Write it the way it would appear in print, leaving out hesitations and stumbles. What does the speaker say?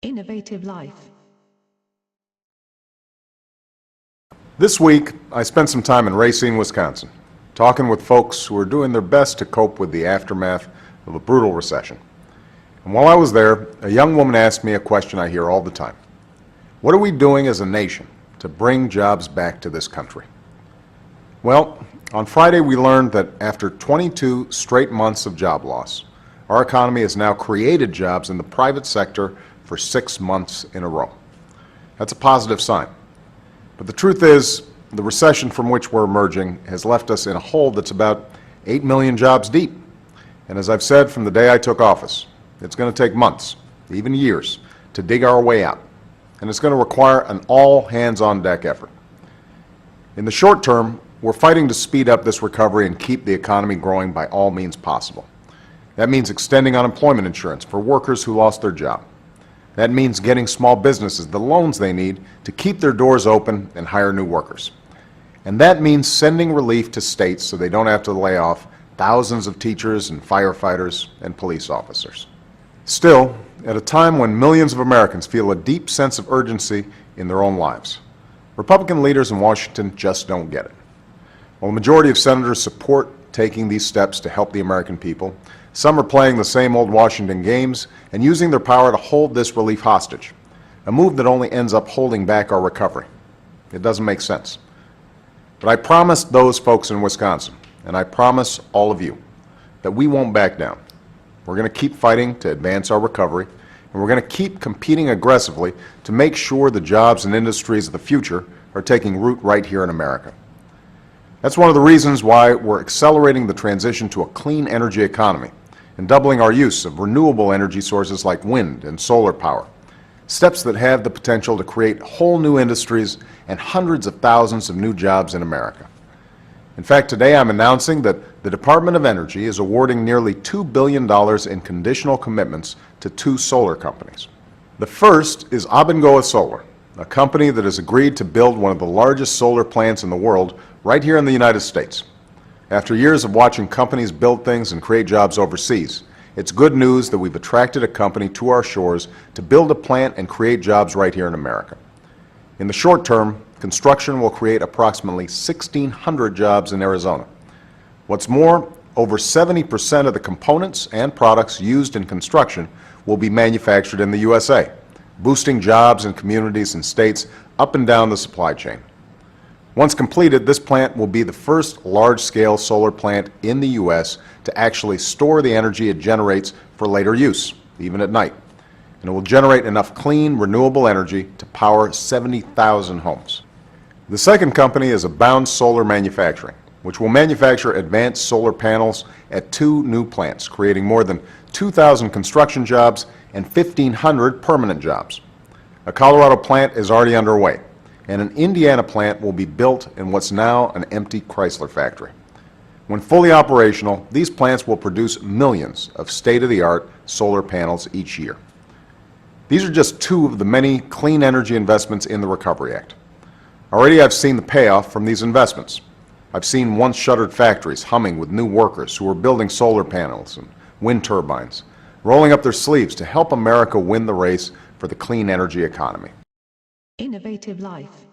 Innovative Life. This week, I spent some time in Racine, Wisconsin, talking with folks who are doing their best to cope with the aftermath of a brutal recession. And while I was there, a young woman asked me a question I hear all the time. What are we doing as a nation to bring jobs back to this country? Well, on Friday we learned that after 22 straight months of job loss, our economy has now created jobs in the private sector for 6 months in a row. That's a positive sign. But the truth is, the recession from which we're emerging has left us in a hole that's about 8 million jobs deep. And as I've said from the day I took office, it's going to take months, even years, to dig our way out. And it's going to require an all-hands-on-deck effort. In the short term, we're fighting to speed up this recovery and keep the economy growing by all means possible. That means extending unemployment insurance for workers who lost their job. That means getting small businesses the loans they need to keep their doors open and hire new workers. And that means sending relief to states so they don't have to lay off thousands of teachers and firefighters and police officers. Still, at a time when millions of Americans feel a deep sense of urgency in their own lives, Republican leaders in Washington just don't get it. While the majority of senators support taking these steps to help the American people, some are playing the same old Washington games and using their power to hold this relief hostage, a move that only ends up holding back our recovery. It doesn't make sense. But I promised those folks in Wisconsin, and I promise all of you, that we won't back down. We're going to keep fighting to advance our recovery, and we're going to keep competing aggressively to make sure the jobs and industries of the future are taking root right here in America. That's one of the reasons why we're accelerating the transition to a clean energy economy and doubling our use of renewable energy sources like wind and solar power, steps that have the potential to create whole new industries and hundreds of thousands of new jobs in America. In fact, today I'm announcing that the Department of Energy is awarding nearly $2 billion in conditional commitments to 2 solar companies. The first is Abengoa Solar, a company that has agreed to build one of the largest solar plants in the world right here in the United States. After years of watching companies build things and create jobs overseas, it's good news that we've attracted a company to our shores to build a plant and create jobs right here in America. In the short term, construction will create approximately 1,600 jobs in Arizona. What's more, over 70% of the components and products used in construction will be manufactured in the USA, boosting jobs in communities and states up and down the supply chain. Once completed, this plant will be the first large-scale solar plant in the U.S. to actually store the energy it generates for later use, even at night. And it will generate enough clean, renewable energy to power 70,000 homes. The second company is Abound Solar Manufacturing, which will manufacture advanced solar panels at 2 new plants, creating more than 2,000 construction jobs and 1,500 permanent jobs. A Colorado plant is already underway, and an Indiana plant will be built in what's now an empty Chrysler factory. When fully operational, these plants will produce millions of state-of-the-art solar panels each year. These are just 2 of the many clean energy investments in the Recovery Act. Already I've seen the payoff from these investments. I've seen once shuttered factories humming with new workers who are building solar panels and wind turbines, rolling up their sleeves to help America win the race for the clean energy economy. Innovative Life.